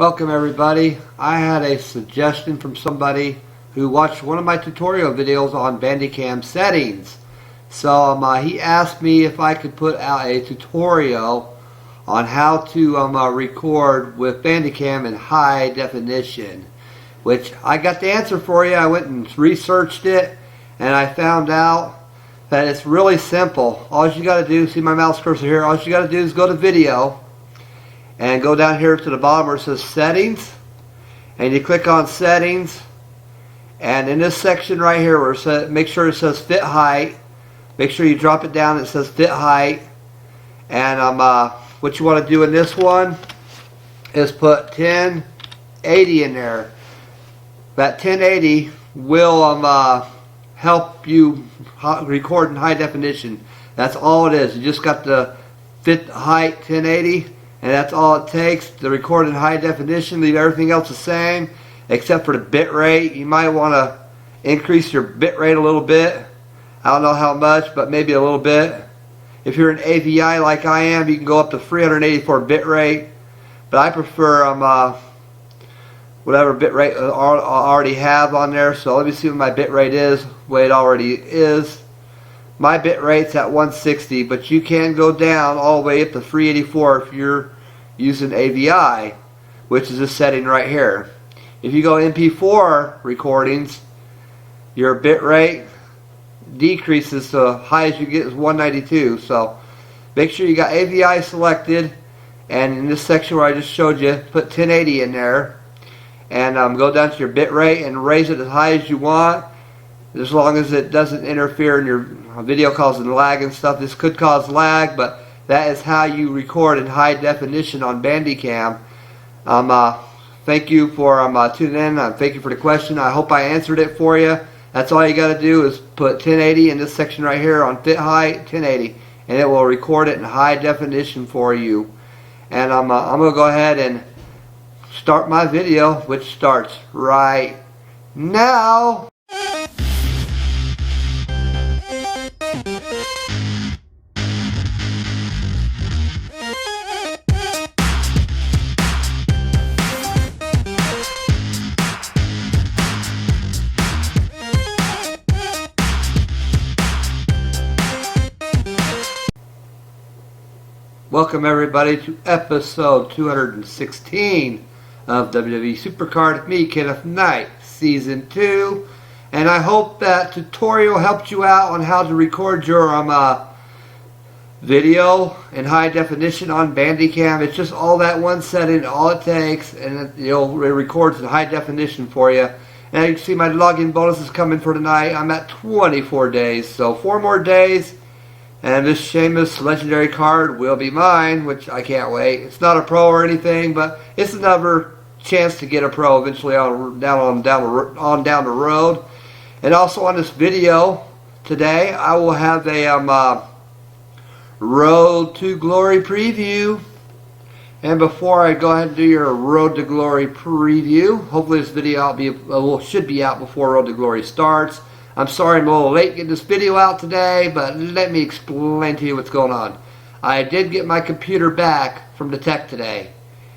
Welcome everybody. I had a suggestion from somebody who watched one of my tutorial videos on Bandicam settings. So he asked me if I could put out a tutorial on how to record with Bandicam in high definition, which I got the answer for you. I went and researched it and I found out that it's really simple. All you got to do, see my mouse cursor here, all you got to do is go to video and go down here to the bottom where it says settings, and you click on settings, and in this section right here where it says, make sure it says fit height, make sure you drop it down, it says fit height, and what you want to do in this one is put 1080 in there. That 1080 will help you record in high definition. That's all it is. You just got the fit height 1080, and that's all it takes to record in high definition. Leave everything else the same except for the bit rate. You might want to increase your bit rate a little bit. I don't know how much, but maybe a little bit. If you're an AVI like I am, you can go up to 384 bit rate, but I prefer whatever bit rate I already have on there. So let me see what my bit rate is, the way it already is. My bit rate's at 160, but you can go down all the way up to 384 if you're using AVI, which is this setting right here. If you go MP4 recordings, your bit rate decreases to high as you get is 192. So make sure you got AVI selected, and in this section where I just showed you, put 1080 in there, and go down to your bit rate and raise it as high as you want, as long as it doesn't interfere in your video causing lag and stuff. This could cause lag, but that is how you record in high definition on Bandicam. Thank you for tuning in. Thank you for the question. I hope I answered it for you. That's all you got to do is put 1080 in this section right here on fit height 1080, and it will record it in high definition for you. And I'm going to go ahead and start my video, which starts right now. Welcome everybody to episode 216 of WWE SuperCard. Me, Kenneth Knight, Season 2. And I hope that tutorial helped you out on how to record your video in high definition on Bandicam. It's just all that one setting, all it takes, and it records in high definition for you. And you can see my login bonus is coming for tonight. I'm at 24 days, so 4 more days. And this Sheamus legendary card will be mine, which I can't wait. It's not a pro or anything, but it's another chance to get a pro eventually down the road. And also on this video today, I will have a Road to Glory preview. And before I go ahead and do your Road to Glory preview, hopefully this video should be out before Road to Glory starts. I'm sorry I'm a little late getting this video out today, but let me explain to you what's going on. I did get my computer back from the tech today,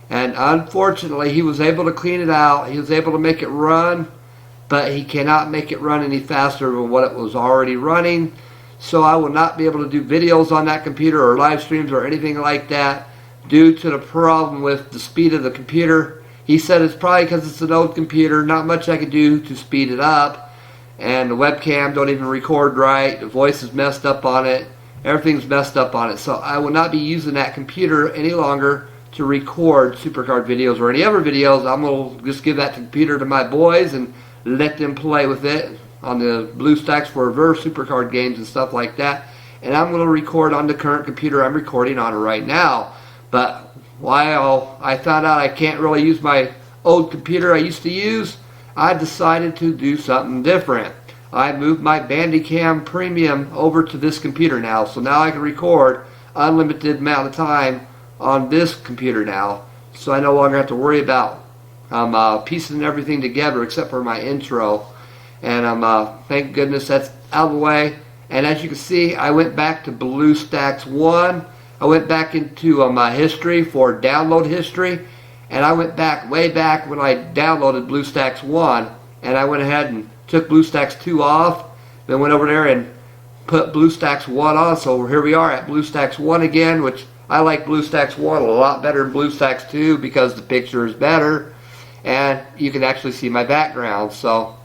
and unfortunately he was able to clean it out. He was able to make it run, but he cannot make it run any faster than what it was already running. So I will not be able to do videos on that computer or live streams or anything like that due to the problem with the speed of the computer. He said it's probably because it's an old computer, not much I could do to speed it up. And the webcam don't even record right, the voice is messed up on it, everything's messed up on it. So I will not be using that computer any longer to record SuperCard videos or any other videos. I'm going to just give that computer to my boys and let them play with it on the BlueStacks for reverse SuperCard games and stuff like that. And I'm going to record on the current computer I'm recording on right now. But while I found out I can't really use my old computer I used to use, I decided to do something different. I moved my Bandicam Premium over to this computer now, so now I can record unlimited amount of time on this computer now. So I no longer have to worry about piecing everything together except for my intro. And thank goodness that's out of the way. And as you can see, I went back to BlueStacks 1. I went back into my history for download history, And I went back, way back when I downloaded BlueStacks 1, and I went ahead and took BlueStacks 2 off, then went over there and put BlueStacks 1 on. So here we are at BlueStacks 1 again, which I like BlueStacks 1 a lot better than BlueStacks 2 because the picture is better and you can actually see my background. So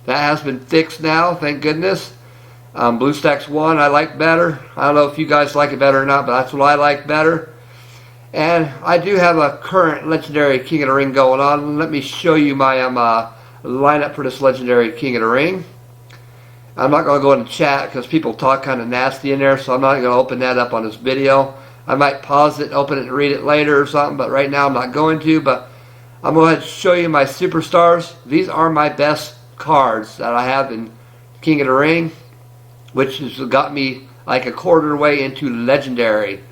that has been fixed now, thank goodness. BlueStacks 1 I like better. I don't know if you guys like it better or not, but that's what I like better. And I do have a current Legendary King of the Ring going on. Let me show you my lineup for this Legendary King of the Ring. I'm not going to go into chat because people talk kind of nasty in there, so I'm not going to open that up on this video. I might pause it, open it, and read it later or something, but right now I'm not going to. But I'm going to show you my superstars. These are my best cards that I have in King of the Ring, which has got me like a quarter way into Legendary.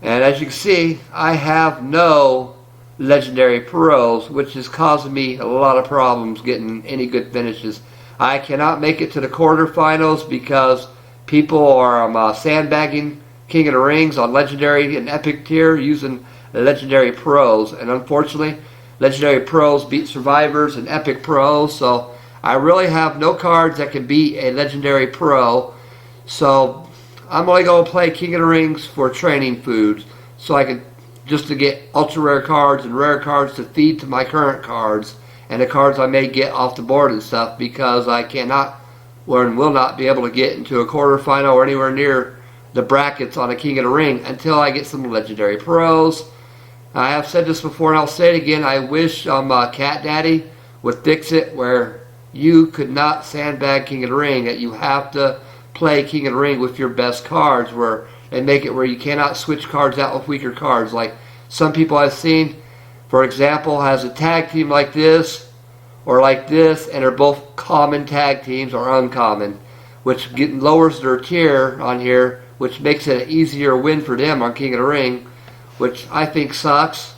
And as you can see, I have no Legendary Pros, which is causing me a lot of problems getting any good finishes. I cannot make it to the quarterfinals because people are sandbagging King of the Rings on Legendary and Epic tier using Legendary Pros. And unfortunately, Legendary Pros beat Survivors and Epic Pros, so I really have no cards that can beat a Legendary Pro. So I'm only going to play King of the Rings for training foods, so I can just to get ultra rare cards and rare cards to feed to my current cards and the cards I may get off the board and stuff, because I cannot or will not be able to get into a quarterfinal or anywhere near the brackets on a King of the Ring until I get some Legendary Pros. I have said this before and I'll say it again. I wish Cat Daddy would fix it where you could not sandbag King of the Ring, that you have to play King of the Ring with your best cards, where they make it where you cannot switch cards out with weaker cards. Like some people I've seen, for example, has a tag team like this or like this, and they're both common tag teams or uncommon, which lowers their tier on here, which makes it an easier win for them on King of the Ring, which I think sucks.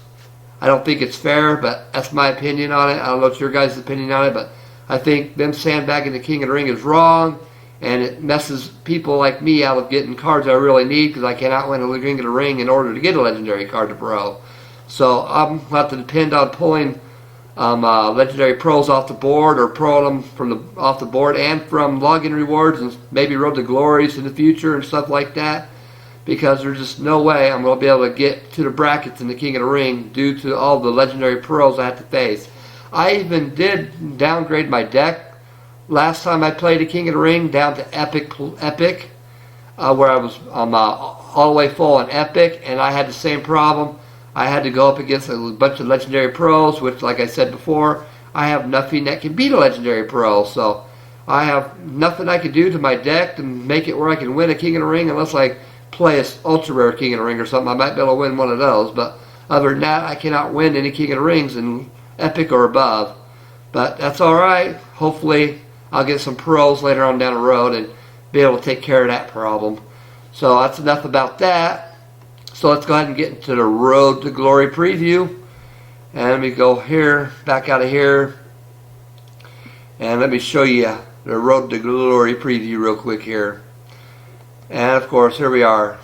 I don't think it's fair, but that's my opinion on it. I don't know what's your guys' opinion on it, but I think them sandbagging the King of the Ring is wrong, and it messes people like me out of getting cards I really need, because I cannot win a King of the Ring in order to get a Legendary card to Pro. So I'm going to have to depend on pulling Legendary Pros off the board, or pulling them from off the board and from login rewards and maybe Road to Glories in the future and stuff like that, because there's just no way I'm going to be able to get to the brackets in the King of the Ring due to all the Legendary Pros I have to face. I even did downgrade my deck last time I played a King of the Ring down to Epic, where I was all the way full on Epic, and I had the same problem. I had to go up against a bunch of Legendary Pros, which, like I said before, I have nothing that can beat a Legendary Pro. So I have nothing I can do to my deck to make it where I can win a King of the Ring, unless I play a ultra rare King of the Ring or something. I might be able to win one of those, but other than that, I cannot win any King of the Rings in Epic or above. But that's alright. Hopefully I'll get some pros later on down the road and be able to take care of that problem. So that's enough about that. So let's go ahead and get into the Road to Glory preview. And let me go here, back out of here, and let me show you the Road to Glory preview real quick here. And of course, here we are.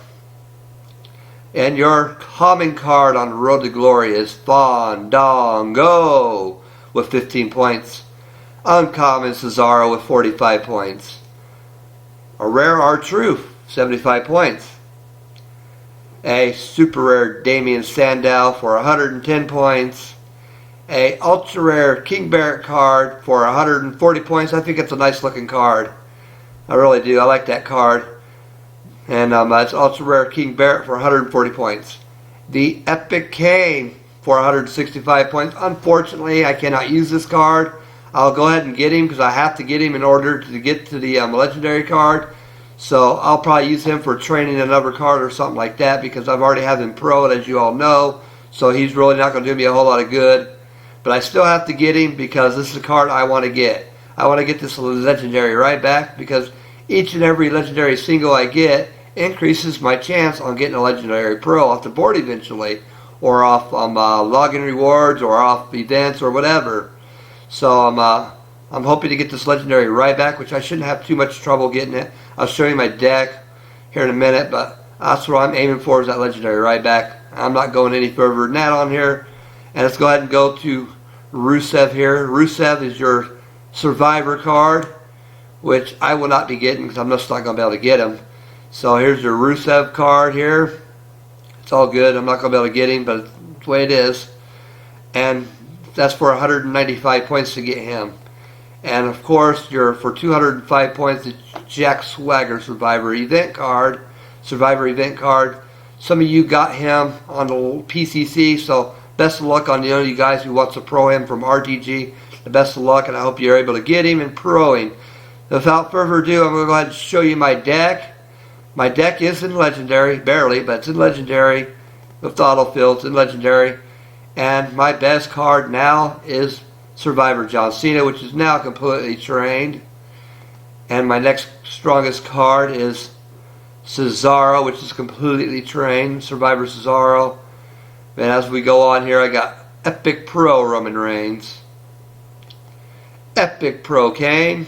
And your common card on the Road to Glory is Fandango with 15 points. Uncommon Cesaro with 45 points. A rare R-Truth, 75 points. A super rare Damien Sandow for 110 points. A ultra rare King Barrett card for 140 points. I think it's a nice looking card. I really do. I like that card. And it's ultra rare King Barrett for 140 points. The Epic Kane for 165 points. Unfortunately, I cannot use this card. I'll go ahead and get him because I have to get him in order to get to the Legendary card. So I'll probably use him for training another card or something like that, because I've already have him pro'd, as you all know. So he's really not going to do me a whole lot of good. But I still have to get him because this is a card I want to get. I want to get this Legendary right back, because each and every Legendary single I get increases my chance on getting a Legendary Pro off the board eventually, or off login rewards, or off events, or whatever. So I'm hoping to get this Legendary right back, which I shouldn't have too much trouble getting it. I'll show you my deck here in a minute, but that's what I'm aiming for, is that Legendary right back. I'm not going any further than that on here. And let's go ahead and go to Rusev here. Rusev is your Survivor card, which I will not be getting because I'm just not going to be able to get him. So here's your Rusev card here. It's all good. I'm not going to be able to get him, but it's the way it is. And that's for 195 points to get him. And of course, you're for 205 points, the Jack Swagger Survivor Event card. Survivor Event card. Some of you got him on the PCC, so best of luck on you guys who wants to pro him from RTG. The best of luck, and I hope you're able to get him and pro him. Without further ado, I'm going to go ahead and show you my deck. My deck is in Legendary, barely, but it's in Legendary. With the autofill, it's in Legendary. And my best card now is Survivor John Cena, which is now completely trained. And my next strongest card is Cesaro, which is completely trained. Survivor Cesaro. And as we go on here, I got Epic Pro Roman Reigns, Epic Pro Kane,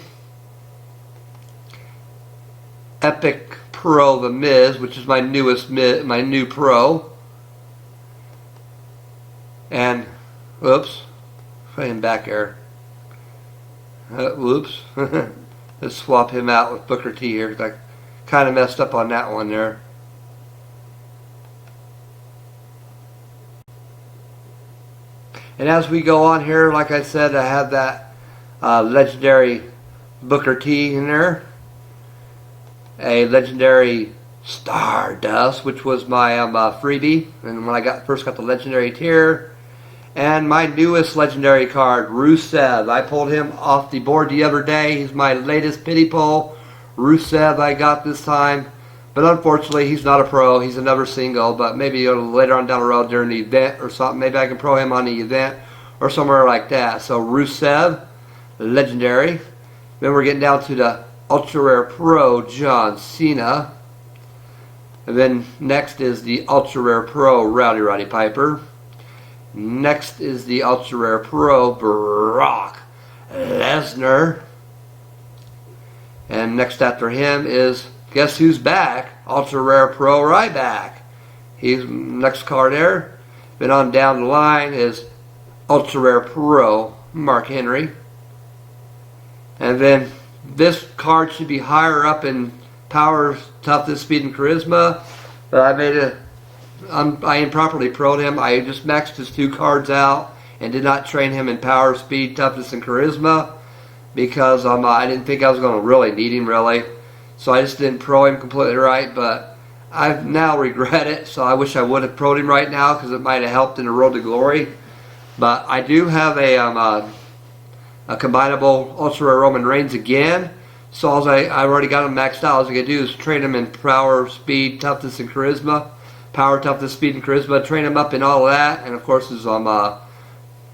Epic Pro The Miz, which is my new pro. And whoops, playing back air. Whoops. Let's swap him out with Booker T here, because I kind of messed up on that one there. And as we go on here, like I said, I have that legendary Booker T in there. A legendary Stardust, which was my freebie. And when I first got the legendary tier. And my newest legendary card, Rusev. I pulled him off the board the other day. He's my latest pity pull. Rusev I got this time. But unfortunately, he's not a pro. He's another single. But maybe later on down the road during the event or something, maybe I can pro him on the event or somewhere like that. So Rusev, legendary. Then we're getting down to the Ultra Rare Pro John Cena. And then next is the Ultra Rare Pro Roddy Piper. Next is the Ultra Rare Pro Brock Lesnar. And next after him is, guess who's back? Ultra Rare Pro Ryback. He's next card there. Then on down the line is Ultra Rare Pro Mark Henry. And then this card should be higher up in power, toughness, speed, and charisma. But I improperly pro'd him. I just maxed his 2 cards out and did not train him in power, speed, toughness, and charisma because I didn't think I was going to really need him really. So I just didn't pro him completely right, but I now regret it. So I wish I would have pro'd him right now because it might have helped in the Road to Glory. But I do have a combinable Ultra Rare Roman Reigns again. So I've already got him maxed out. All I can do is train him in power, speed, toughness, and charisma. Power, toughness, speed, and charisma. Train him up in all of that, and of course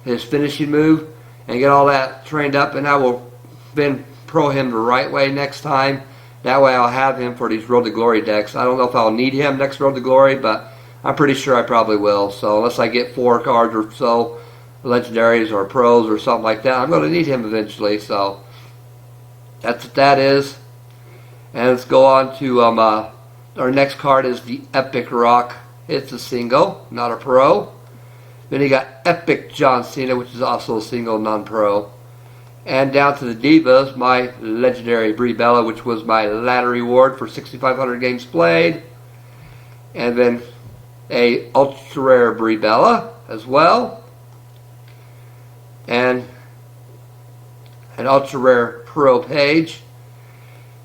his finishing move, and get all that trained up. And I will then pro him the right way next time. That way I'll have him for these Road to Glory decks. I don't know if I'll need him next Road to Glory, but I'm pretty sure I probably will. So unless I get 4 cards or so, legendaries or pros or something like that, I'm going to need him eventually. So that's what that is. And let's go on to our next card is the Epic Rock. It's a single, not a pro. Then you got Epic John Cena, which is also a single, non-pro. And down to the Divas, my legendary Brie Bella, which was my ladder reward for 6,500 games played. And then a Ultra Rare Brie Bella as well. And an Ultra Rare Pro Paige.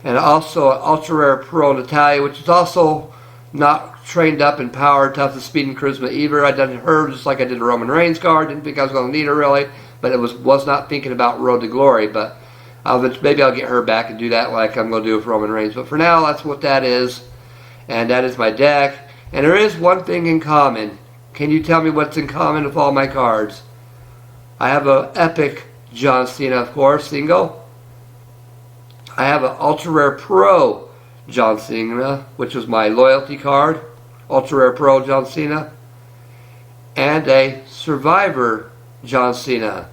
And also an Ultra Rare Pro Natalia, which is also not trained up in power, toughness, speed, and charisma either. I done her just like I did a Roman Reigns card. Didn't think I was going to need her really, but it was not thinking about Road to Glory. But maybe I'll get her back and do that like I'm going to do with Roman Reigns. But for now, that's what that is. And that is my deck. And there is one thing in common. Can you tell me what's in common with all my cards? I have an Epic John Cena, of course, single. I have an Ultra Rare Pro John Cena, which was my loyalty card. Ultra Rare Pro John Cena. And a Survivor John Cena.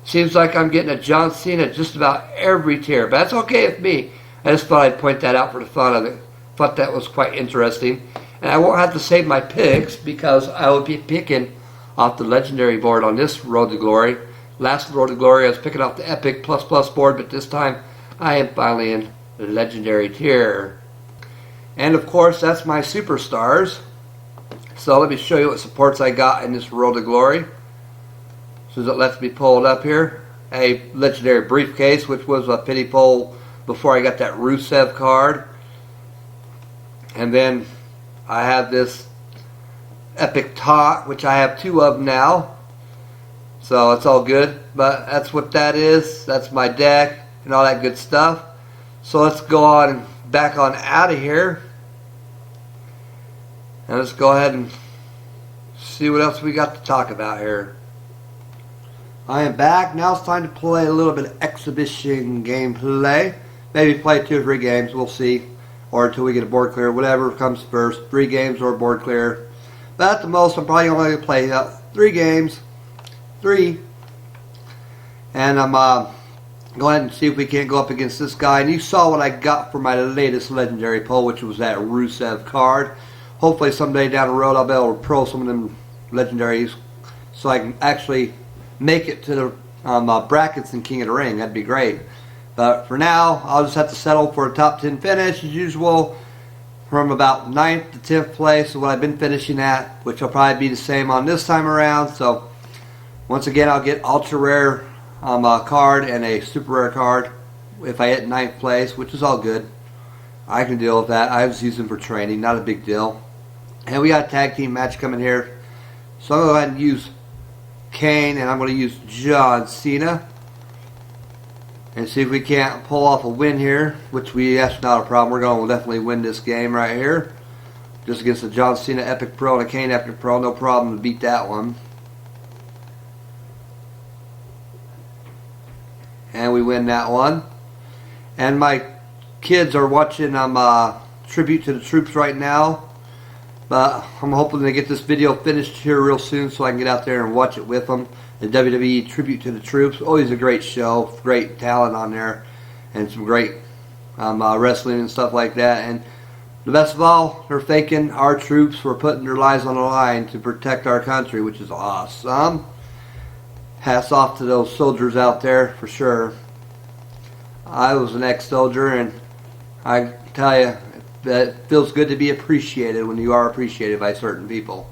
Seems like I'm getting a John Cena just about every tier. But that's okay with me. I just thought I'd point that out for the fun of it. Thought that was quite interesting. And I won't have to save my picks because I will be picking off the legendary board on this Road to Glory. Last Road to Glory I was picking off the Epic Plus Plus board, but this time I am finally in the legendary tier. And of course that's my superstars. So let me show you what supports I got in this Road to Glory. So it lets me pull it up here. A legendary briefcase, which was a pity pull before I got that Rusev card. And then I have this Epic Tot, which I have 2 of now. So it's all good. But that's what that is. That's my deck and all that good stuff. So let's go on back on out of here. And let's go ahead and see what else we got to talk about here. I am back. Now it's time to play a little bit of exhibition gameplay. Maybe play 2 or 3 games. We'll see. Or until we get a board clear. Whatever comes first. 3 games or board clear. But at the most, I'm probably only going to play 3 games. 3. And I'm go ahead and see if we can't go up against this guy. And you saw what I got for my latest legendary pull, which was that Rusev card. Hopefully someday down the road I'll be able to pro some of them legendaries so I can actually make it to the brackets in King of the Ring. That'd be great. But for now, I'll just have to settle for a top 10 finish as usual from about 9th to 10th place, what I've been finishing at, which will probably be the same on this time around. So once again, I'll get ultra rare card and a super rare card if I hit 9th place, which is all good. I can deal with that. I was using for training, not a big deal. And we got a tag team match coming here. So I'm going to go ahead and use Kane, and I'm going to use John Cena. And see if we can't pull off a win here, which that's not a problem. We're going to definitely win this game right here. Just against the John Cena Epic Pro and a Kane Epic Pro. No problem to beat that one. And we win that one. And my kids are watching Tribute to the Troops right now. But I'm hoping to get this video finished here real soon so I can get out there and watch it with them. The WWE Tribute to the Troops. Always a great show. Great talent on there. And some great wrestling and stuff like that. And the best of all, they're thanking our troops for putting their lives on the line to protect our country, which is awesome. Hats off to those soldiers out there for sure. I was an ex-soldier, and I tell you, it feels good to be appreciated when you are appreciated by certain people.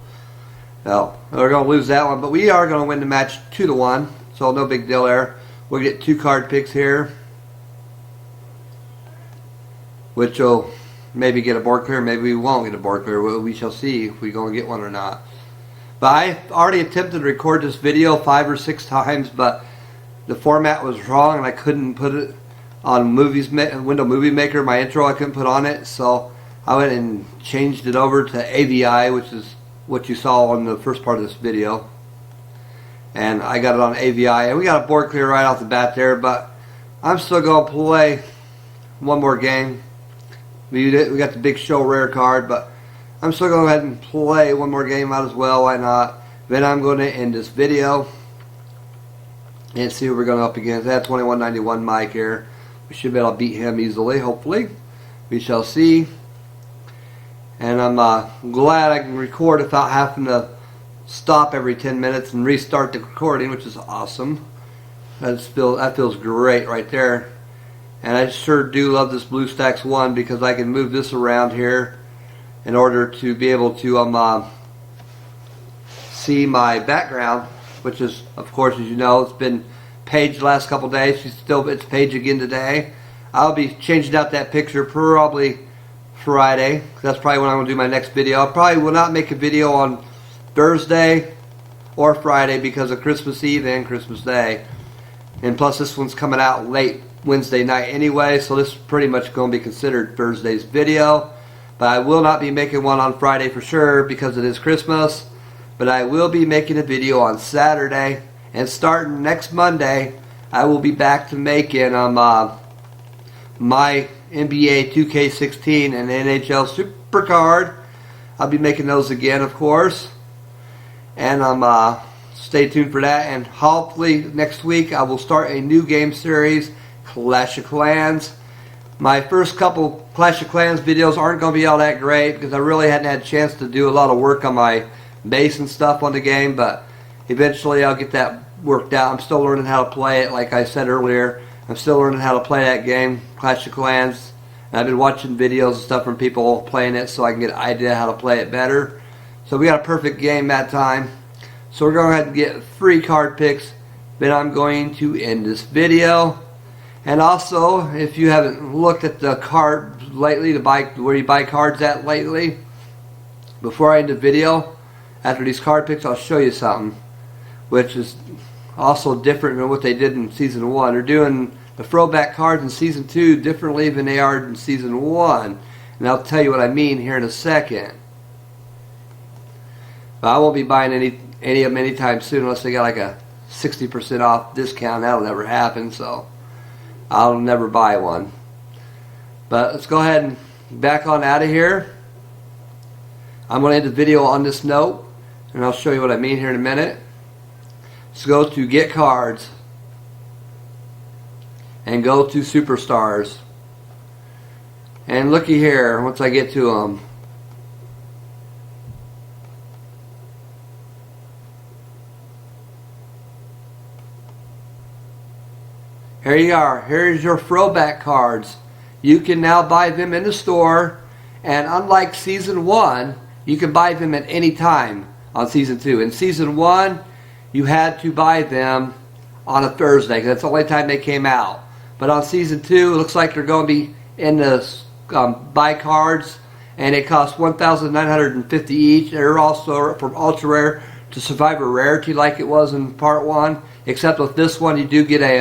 So we're going to lose that one, but we are going to win the match 2-1, so no big deal there. We'll get 2 card picks here, which will maybe get a board clear, maybe we won't get a board clear. We shall see if we're going to get one or not. But I already attempted to record this video 5 or 6 times, but the format was wrong and I couldn't put it on Window Movie Maker. My intro I couldn't put on it, so I went and changed it over to AVI, which is what you saw on the first part of this video. And I got it on AVI, and we got a board clear right off the bat there, but I'm still going to play one more game. We got the Big Show rare card, but I'm still going to go ahead and play one more game. Might as well, why not? Then I'm going to end this video and see who we're going up against. That 2191 Mike here. We should be able to beat him easily, hopefully. We shall see. And I'm glad I can record without having to stop every 10 minutes and restart the recording, which is awesome. That feels great right there. And I sure do love this BlueStacks 1 because I can move this around here in order to be able to see my background, which is, of course, as you know, it's been Paige the last couple days. It's Paige again today. I'll be changing out that picture probably Friday. That's probably when I'm going to do my next video. I probably will not make a video on Thursday or Friday because of Christmas Eve and Christmas Day. And plus this one's coming out late Wednesday night anyway, so this is pretty much going to be considered Thursday's video. But I will not be making one on Friday for sure because it is Christmas. But I will be making a video on Saturday. And starting next Monday, I will be back to making my NBA 2K16 and NHL SuperCard. I'll be making those again, of course. And stay tuned for that. And hopefully next week I will start a new game series, Clash of Clans. My first couple Clash of Clans videos aren't going to be all that great because I really hadn't had a chance to do a lot of work on my base and stuff on the game, but eventually I'll get that worked out. I'm still learning how to play it, like I said earlier. I'm still learning how to play that game, Clash of Clans. And I've been watching videos and stuff from people playing it so I can get an idea how to play it better. So we got a perfect game that time. So we're going to go ahead and get free card picks. Then I'm going to end this video. And also, if you haven't looked at the card lately, to buy where you buy cards at lately, before I end the video, after these card picks, I'll show you something, which is also different than what they did in Season 1. They're doing the throwback cards in Season 2 differently than they are in Season 1. And I'll tell you what I mean here in a second. But I won't be buying any of them anytime soon unless they got like a 60% off discount. That'll never happen, so I'll never buy one. But let's go ahead and back on out of here. I'm going to end the video on this note, and I'll show you what I mean here in a minute. Let's go to Get Cards and go to Superstars. And looky here, once I get to them, here you are. Here's your throwback cards. You can now buy them in the store, and unlike Season 1, you can buy them at any time on Season 2. In Season 1, you had to buy them on a Thursday because that's the only time they came out. But on Season 2, it looks like they're going to be in the buy cards, and it costs $1,950 each. They're also from Ultra Rare to Survivor Rarity like it was in Part 1, except with this one you do get a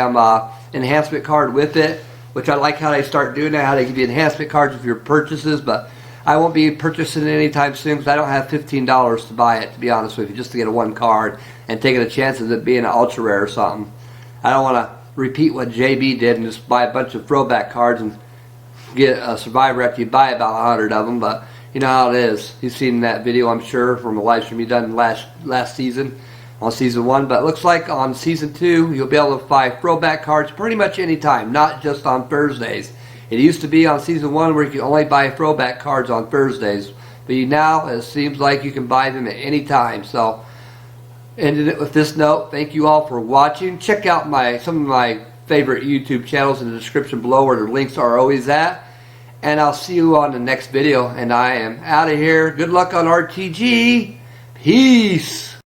enhancement card with it, which I like how they start doing that, how they give you enhancement cards with your purchases, but I won't be purchasing it anytime soon because I don't have $15 to buy it, to be honest with you, just to get a one card and taking a chance of it being an Ultra Rare or something. I don't want to repeat what JB did and just buy a bunch of throwback cards and get a Survivor after you buy about 100 of them, but you know how it is. You've seen that video, I'm sure, from a live stream you done last season on Season 1, but it looks like on Season 2 you'll be able to buy throwback cards pretty much any time, not just on Thursdays. It used to be on Season 1 where you could only buy throwback cards on Thursdays, but now it seems like you can buy them at any time. So ended it with this note. Thank you all for watching. Check out some of my favorite YouTube channels in the description below where the links are always at. And I'll see you on the next video. And I am out of here. Good luck on RTG. Peace.